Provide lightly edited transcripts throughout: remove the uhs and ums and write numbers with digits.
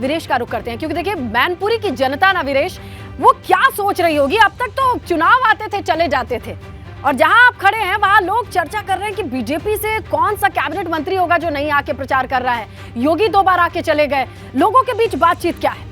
वीरेश का रुख करते हैं, क्योंकि देखिए मैनपुरी की जनता ना वीरेश, वो क्या सोच रही होगी। अब तक तो चुनाव आते थे चले जाते थे, और जहां आप खड़े हैं वहां लोग चर्चा कर रहे हैं कि बीजेपी से कौन सा कैबिनेट मंत्री होगा जो नहीं आके प्रचार कर रहा है। योगी 2 बार आके चले गए। लोगों के बीच बातचीत क्या है?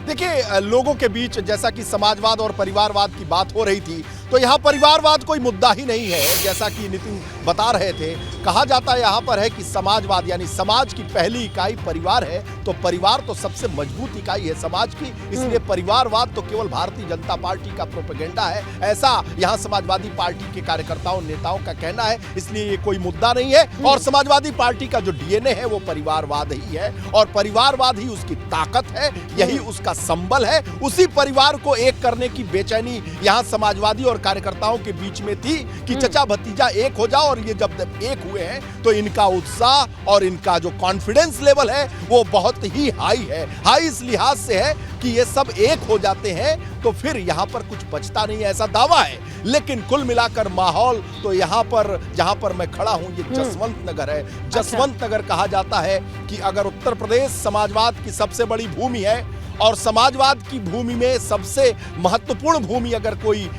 देखिए, लोगों के बीच जैसा कि समाजवाद और परिवारवाद की बात हो रही थी, तो यहाँ परिवारवाद कोई मुद्दा ही नहीं है। जैसा कि नितिन बता रहे थे, कहा जाता यहाँ पर है कि समाजवाद यानी समाज की पहली इकाई परिवार है, तो परिवार तो सबसे मजबूत इकाई है समाज की, इसलिए परिवारवाद तो केवल भारतीय जनता पार्टी का प्रोपेगेंडा है, ऐसा यहाँ समाजवादी पार्टी के कार्यकर्ताओं नेताओं का कहना है। इसलिए ये कोई मुद्दा नहीं है, और समाजवादी पार्टी का जो डीएनए है वो परिवारवाद ही है, और परिवारवाद ही उसकी ताकत है, यही उसका संबल है। उसी परिवार को एक करने की बेचैनी यहाँ समाजवादी और कार्यकर्ताओं के बीच में थी कि चचा भतीजा एक हो जाओ, और ये जब एक हुए हैं तो इनका उत्साह और इनका जो कॉन्फिडेंस लेवल है वो बहुत ही हाई है। हाई इस लिहाज से है कि ये सब एक हो जाते हैं तो फिर यहाँ पर कुछ बचता नहीं है, ऐसा दावा है। लेकिन कुल मिलाकर माहौल तो यहाँ पर जहाँ पर मैं खड़ा हूँ, ये जसवंत नगर है। जसवंत नगर कहा जाता है कि अगर उत्तर प्रदेश समाजवाद की सबसे बड़ी भूमि है और समाजवाद की भूमि में सबसे महत्वपूर्ण भूमि अगर कोई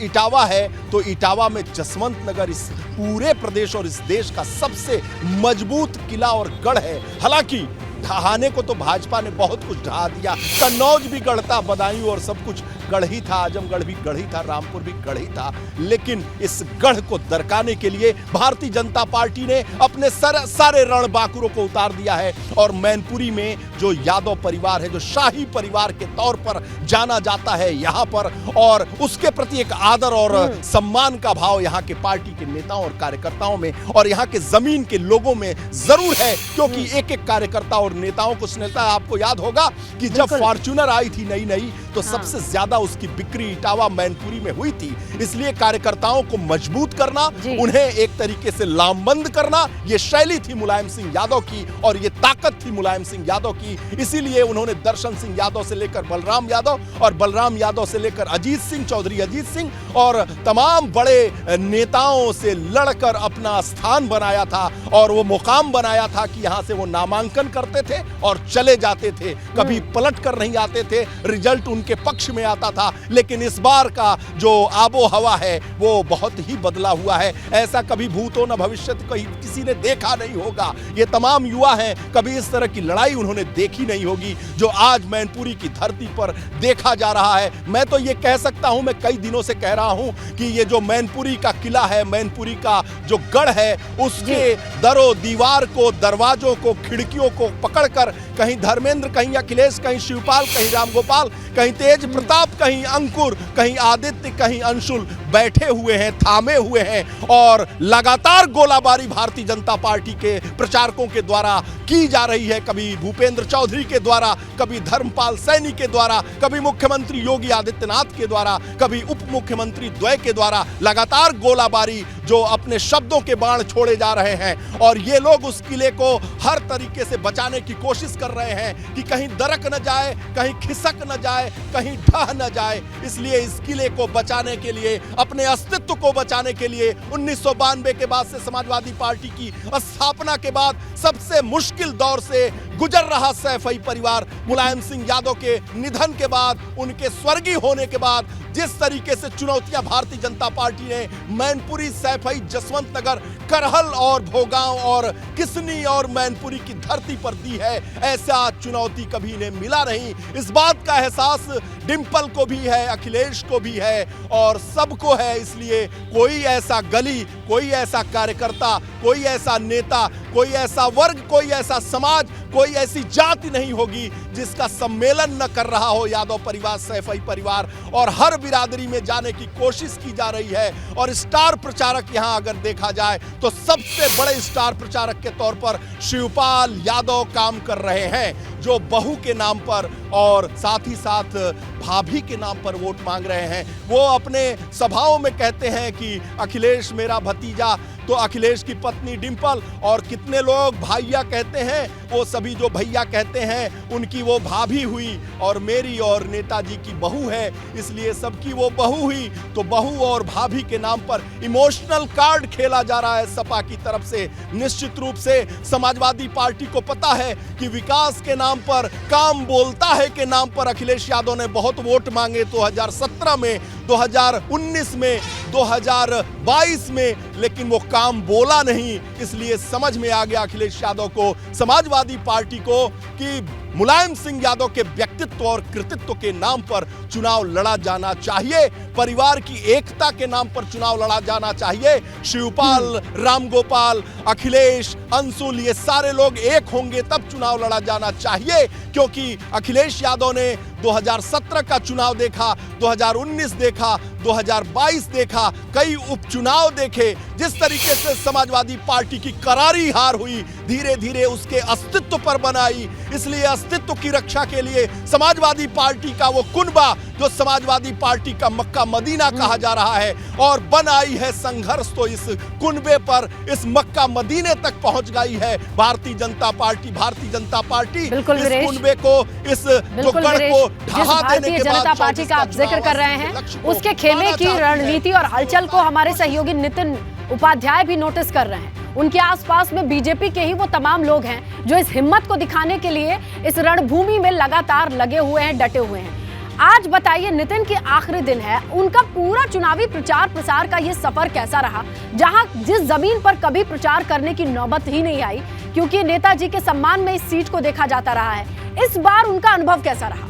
इटावा है, तो इटावा में जसवंत नगर इस पूरे प्रदेश और इस देश का सबसे मजबूत किला और गढ़ है। हालांकि ढहाने को तो भाजपा ने बहुत कुछ ढहा दिया, कन्नौज भी गढ़ था, बदायूं और सब कुछ गढ़ ही था, आजमगढ़ भी गढ़ ही था, रामपुर भी गढ़ ही था। लेकिन इस गढ़ को दरकाने के लिए भारतीय जनता पार्टी ने अपने सारे रणबांकुरों को उतार दिया है, और मैनपुरी में जो यादव परिवार है, जो शाही परिवार के तौर पर जाना जाता है यहाँ पर, और उसके प्रति एक आदर और सम्मान का भाव यहाँ के पार्टी के नेताओं और कार्यकर्ताओं में और यहाँ के जमीन के लोगों में जरूर है। क्योंकि एक एक कार्यकर्ता और नेताओं को सुनता है, आपको याद होगा कि जब फॉर्च्यूनर आई थी नई तो सबसे ज्यादा उसकी बिक्री इटावा मैनपुरी में हुई थी। इसलिए कार्यकर्ताओं को मजबूत करना, उन्हें एक तरीके से लामबंद करना, ये शैली थी मुलायम सिंह यादव की और ये ताकत थी मुलायम सिंह यादव की। इसीलिए उन्होंने दर्शन सिंह यादव से लेकर बलराम यादव और बलराम यादव से लेकर अजीत सिंह, चौधरी अजीत सिंह और तमाम बड़े नेताओं से लड़कर अपना स्थान बनाया था, और वो मुकाम बनाया था कि यहां से वो नामांकन करते थे और चले जाते थे, कभी पलट कर नहीं आते थे, रिजल्ट उनके पक्ष में आता था। लेकिन इस बार का जो आबो हवा है वो बहुत ही बदला हुआ है। ऐसा कभी भूतो न भविष्यत कहीं किसी ने देखा नहीं होगा। ये तमाम युवा हैं, कभी इस तरह की लड़ाई उन्होंने देखी नहीं होगी जो आज मैनपुरी की धरती पर देखा जा रहा है। मैं तो ये कह सकता हूं, मैं कई दिनों से कह रहा हूं कि ये जो मैनपुरी का किला है, मैनपुरी का जो गढ़ है, उसके दरो दीवार को, दरवाजों को, खिड़कियों को पकड़कर कहीं धर्मेंद्र, कहीं अखिलेश, कहीं शिवपाल, कहीं रामगोपाल, कहीं तेज प्रताप, कहीं अंकुर, कहीं आदित्य, कहीं अंशुल बैठे हुए हैं, थामे हुए हैं, और लगातार गोलाबारी भारतीय जनता पार्टी के प्रचारकों के द्वारा की जा रही है। कभी भूपेंद्र चौधरी के द्वारा, कभी धर्मपाल सैनी के द्वारा, कभी मुख्यमंत्री योगी आदित्यनाथ के द्वारा, कभी उप मुख्यमंत्री द्वय के द्वारा लगातार गोलाबारी जो अपने शब्दों के बाण छोड़े जा रहे हैं। और ये लोग उस किले को हर तरीके से बचाने की कोशिश कर रहे हैं कि कहीं दरक न जाए, कहीं खिसक न जाए, कहीं ढह न जाए। इसलिए इस किले को बचाने के लिए, अपने अस्तित्व को बचाने के लिए 1992 के बाद से समाजवादी पार्टी की स्थापना के बाद सबसे मुश्किल दौर से गुजर रहा सैफई परिवार, मुलायम सिंह यादव के निधन के बाद, उनके स्वर्गीय होने के बाद जिस तरीके से चुनौतियां भारतीय जनता पार्टी ने मैनपुरी, सैफई, जसवंत नगर, करहल और भोगांव और किसनी और मैनपुरी की धरती पर दी है, ऐसा चुनौती कभी ने मिला नहीं। इस बात का एहसास डिंपल को भी है, अखिलेश को भी है और सबको है। इसलिए कोई ऐसा गली, कोई ऐसा कार्यकर्ता, कोई ऐसा नेता, कोई ऐसा वर्ग, कोई ऐसा समाज, कोई ऐसी जाति नहीं होगी जिसका सम्मेलन न कर रहा हो यादव परिवार, सैफई परिवार, और हर बिरादरी में जाने की कोशिश की जा रही है। और स्टार प्रचारक यहां अगर देखा जाए तो सबसे बड़े स्टार प्रचारक के तौर पर शिवपाल यादव काम कर रहे हैं, जो बहू के नाम पर और साथ ही साथ भाभी के नाम पर वोट मांग रहे हैं। वो अपने सभाओं में कहते हैं कि अखिलेश मेरा भतीजा, तो अखिलेश की पत्नी डिंपल और कितने लोग भैया कहते हैं, वो सभी जो भैया कहते हैं उनकी वो भाभी हुई और मेरी और नेताजी की बहू है, इसलिए सबकी वो बहू हुई। तो बहू और भाभी के नाम पर इमोशनल कार्ड खेला जा रहा है सपा की तरफ से। निश्चित रूप से समाजवादी पार्टी को पता है कि विकास के नाम पर, काम बोलता है के नाम पर अखिलेश यादव ने बहुत वोट मांगे 2017 में, 2019 में, 2022 में, लेकिन वो काम बोला नहीं। इसलिए समझ में आ गया अखिलेश यादव को, समाजवादी पार्टी को, कि मुलायम सिंह यादव के व्यक्तित्व और कृतित्व के नाम पर चुनाव लड़ा जाना चाहिए, परिवार की एकता के नाम पर चुनाव लड़ा जाना चाहिए। शिवपाल, रामगोपाल, अखिलेश, अंशुल, ये सारे लोग एक होंगे तब चुनाव लड़ा जाना चाहिए, क्योंकि अखिलेश यादव ने 2017 का चुनाव देखा, 2019 देखा, 2022 देखा, कई उपचुनाव देखे। जिस तरीके से समाजवादी पार्टी की करारी हार हुई, धीरे धीरे उसके अस्तित्व पर बनाई। इसलिए अस्तित्व की रक्षा के लिए समाजवादी पार्टी का वो कुनबा, जो समाजवादी पार्टी का मक्का मदीना कहा जा रहा है, और बन आई है संघर्ष तो इस कुनबे पर, इस मक्का मदीने तक पहुंच गई है भारतीय जनता पार्टी। भारतीय जनता पार्टी इस कुनबे को, इस जो गढ़ को ढहा देने के बाद जनता पार्टी का आप जिक्र कर रहे हैं, उसके खेमे की रणनीति और हलचल को हमारे सहयोगी नितिन उपाध्याय भी नोटिस कर रहे हैं। उनके आसपास में बीजेपी के ही वो तमाम लोग हैं जो इस हिम्मत को दिखाने के लिए इस रणभूमि में लगातार लगे हुए हैं, डटे हुए हैं। आज बताइए नितिन की आखिरी दिन है, उनका पूरा चुनावी प्रचार प्रसार का ये सफर कैसा रहा, जहां जिस जमीन पर कभी प्रचार करने की नौबत ही नहीं आई, क्योंकि नेताजी के सम्मान में इस सीट को देखा जाता रहा है। इस बार उनका अनुभव कैसा रहा?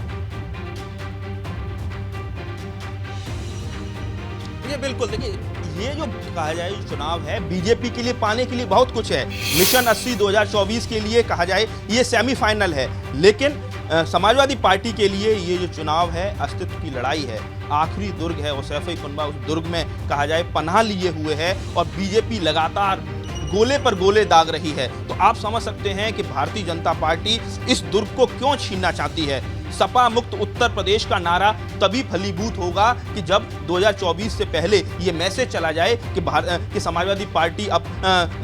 ये बिल्कुल देखिए, ये जो कहा जाए चुनाव है बीजेपी के लिए पाने के लिए बहुत कुछ है। मिशन 80 2024 के लिए कहा जाए ये सेमीफाइनल है, लेकिन समाजवादी पार्टी के लिए ये जो चुनाव है अस्तित्व की लड़ाई है। आखिरी दुर्ग है और सैफ कुनबा उस दुर्ग में कहा जाए पनाह लिए हुए है और बीजेपी लगातार गोले पर गोले दाग रही है। तो आप समझ सकते हैं कि भारतीय जनता पार्टी इस दुर्ग को क्यों छीनना चाहती है। सपा मुक्त उत्तर प्रदेश का नारा तभी फलीभूत होगा कि जब 2024 से पहले ये मैसेज चला जाए कि समाजवादी पार्टी अब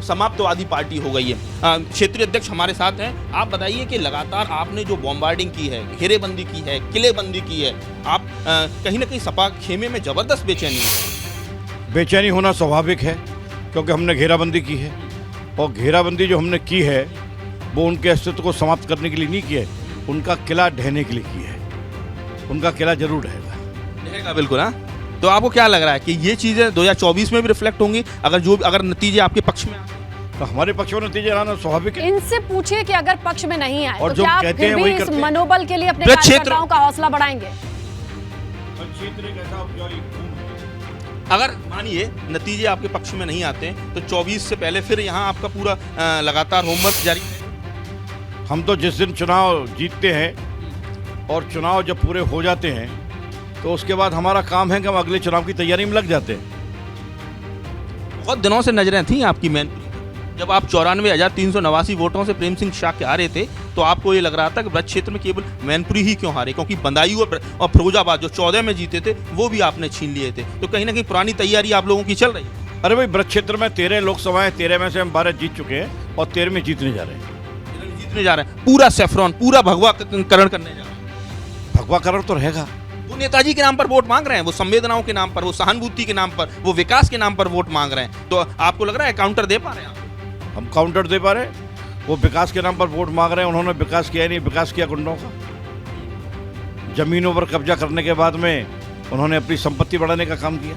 समाप्तवादी पार्टी हो गई है। क्षेत्रीय अध्यक्ष हमारे साथ हैं। आप बताइए कि लगातार आपने जो बॉम्बार्डिंग की है, घेरेबंदी की है, किलेबंदी की है, आप कहीं ना कहीं सपा खेमे में जबरदस्त बेचैनी है। बेचैनी होना स्वाभाविक है, क्योंकि हमने घेराबंदी की है, और घेराबंदी जो हमने की है वो उनके अस्तित्व को समाप्त करने के लिए नहीं की है, उनका किला ढहने के लिए की है। उनका किला जरूर ढहेगा बिल्कुल। हाँ, तो आपको क्या लग रहा है कि ये चीजें 2024 में भी रिफ्लेक्ट होंगी अगर नतीजे आपके पक्ष में आए? तो हमारे पक्ष में नतीजे आना स्वाभाविक है। इनसे पूछिए कि अगर पक्ष में नहीं आए और तो जो क्या आप कहते फिर हैं भी वही इस करते हैं। मनोबल के लिए अपने कार्यकर्ताओं का हौसला बढ़ाएंगे? अगर मानिए नतीजे आपके पक्ष में नहीं आते तो 24 से पहले फिर यहाँ आपका पूरा लगातार होमवर्क जारी है। हम तो जिस दिन चुनाव जीतते हैं और चुनाव जब पूरे हो जाते हैं तो उसके बाद हमारा काम है कि हम अगले चुनाव की तैयारी में लग जाते हैं। बहुत दिनों से नजरें थी आपकी मैनपुरी, जब आप 94,389 वोटों से प्रेम सिंह शाह के हारे थे तो आपको ये लग रहा था कि ब्रज क्षेत्र में केवल मैनपुरी ही क्यों हारे, क्योंकि बदायूं और फिरोजाबाद जो 14 में जीते थे वो भी आपने छीन लिए थे। तो कहीं ना कहीं पुरानी तैयारी आप लोगों की चल रही है। अरे भाई, ब्रज क्षेत्र में 13 लोकसभा है, 13 में से हम 12 जीत चुके हैं और 13 में जीतने जा रहे हैं। पूरा सेफ्रॉन, पूरा भगवाकरण करने जा रहे हैं। भगवाकरण तो रहेगा। वो नेताजी के नाम पर वोट मांग रहे हैं, वो संवेदनाओं के नाम पर, वो सहानुभूति के नाम पर, वो विकास के नाम पर वोट मांग रहे हैं। तो आपको लग रहा है काउंटर दे पा रहे हैं? हम काउंटर दे पा रहे हैं। वो विकास के नाम पर वोट मांग रहे हैं, उन्होंने विकास किया नहीं, विकास किया गुंडों का। जमीनों पर कब्जा करने के बाद में उन्होंने अपनी संपत्ति बढ़ाने का काम किया।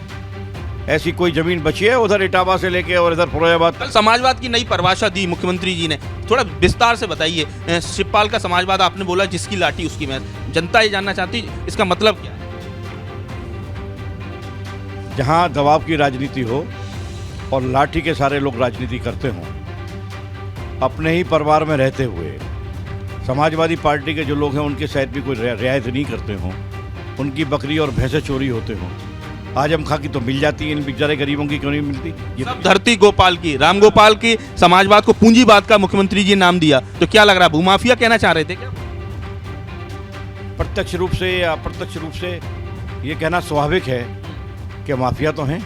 ऐसी कोई जमीन बची है उधर इटावा से लेके और इधर फिरोजाबाद? कल समाजवाद की नई परिभाषा दी मुख्यमंत्री जी ने, थोड़ा विस्तार से बताइए। शिवपाल का समाजवाद आपने बोला जिसकी लाठी उसकी मैच, जनता ये जानना चाहती इसका मतलब क्या है? जहां दबाव की राजनीति हो और लाठी के सारे लोग राजनीति करते हों, अपने ही परिवार में रहते हुए समाजवादी पार्टी के जो लोग हैं उनके शायद भी कोई रियायत नहीं करते हों, उनकी बकरी और भैंसें चोरी होते हों, आजम खां की तो मिल जाती है, इन बेचारे गरीबों की क्यों नहीं मिलती? ये सब धरती गोपाल की, राम गोपाल की समाजवाद को पूंजीवाद का मुख्यमंत्री जी नाम दिया। तो क्या लग रहा है, भूमाफिया कहना चाह रहे थे क्या? प्रत्यक्ष रूप से या अप्रत्यक्ष रूप से ये कहना स्वाभाविक है कि माफिया तो हैं,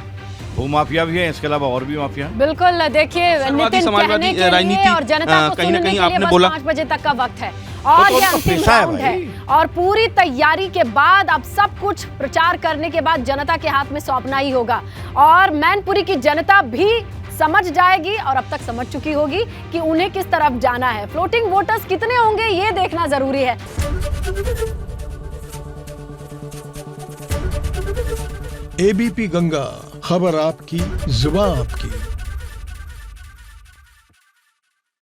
भूमाफिया भी है, इसके अलावा और भी माफिया हैं। बिल्कुल, देखिए समाजवादी नितिन कहने के लिए राजनीति, और जनता को कहीं ना सुनने कहीं के लिए आपने बस बोला। 5 बजे तक का वक्त है और तो ये उनका अंतिम पेशा है राउंड है भाई। और पूरी तैयारी के बाद अब सब कुछ प्रचार करने के बाद जनता के हाथ में सौंपना ही होगा और मैनपुरी की जनता भी समझ जाएगी और अब तक समझ चुकी होगी कि उन्हें किस तरफ जाना है। फ्लोटिंग वोटर्स कितने होंगे ये देखना जरूरी है। एबीपी गंगा, खबर आपकी, जुबान आपकी।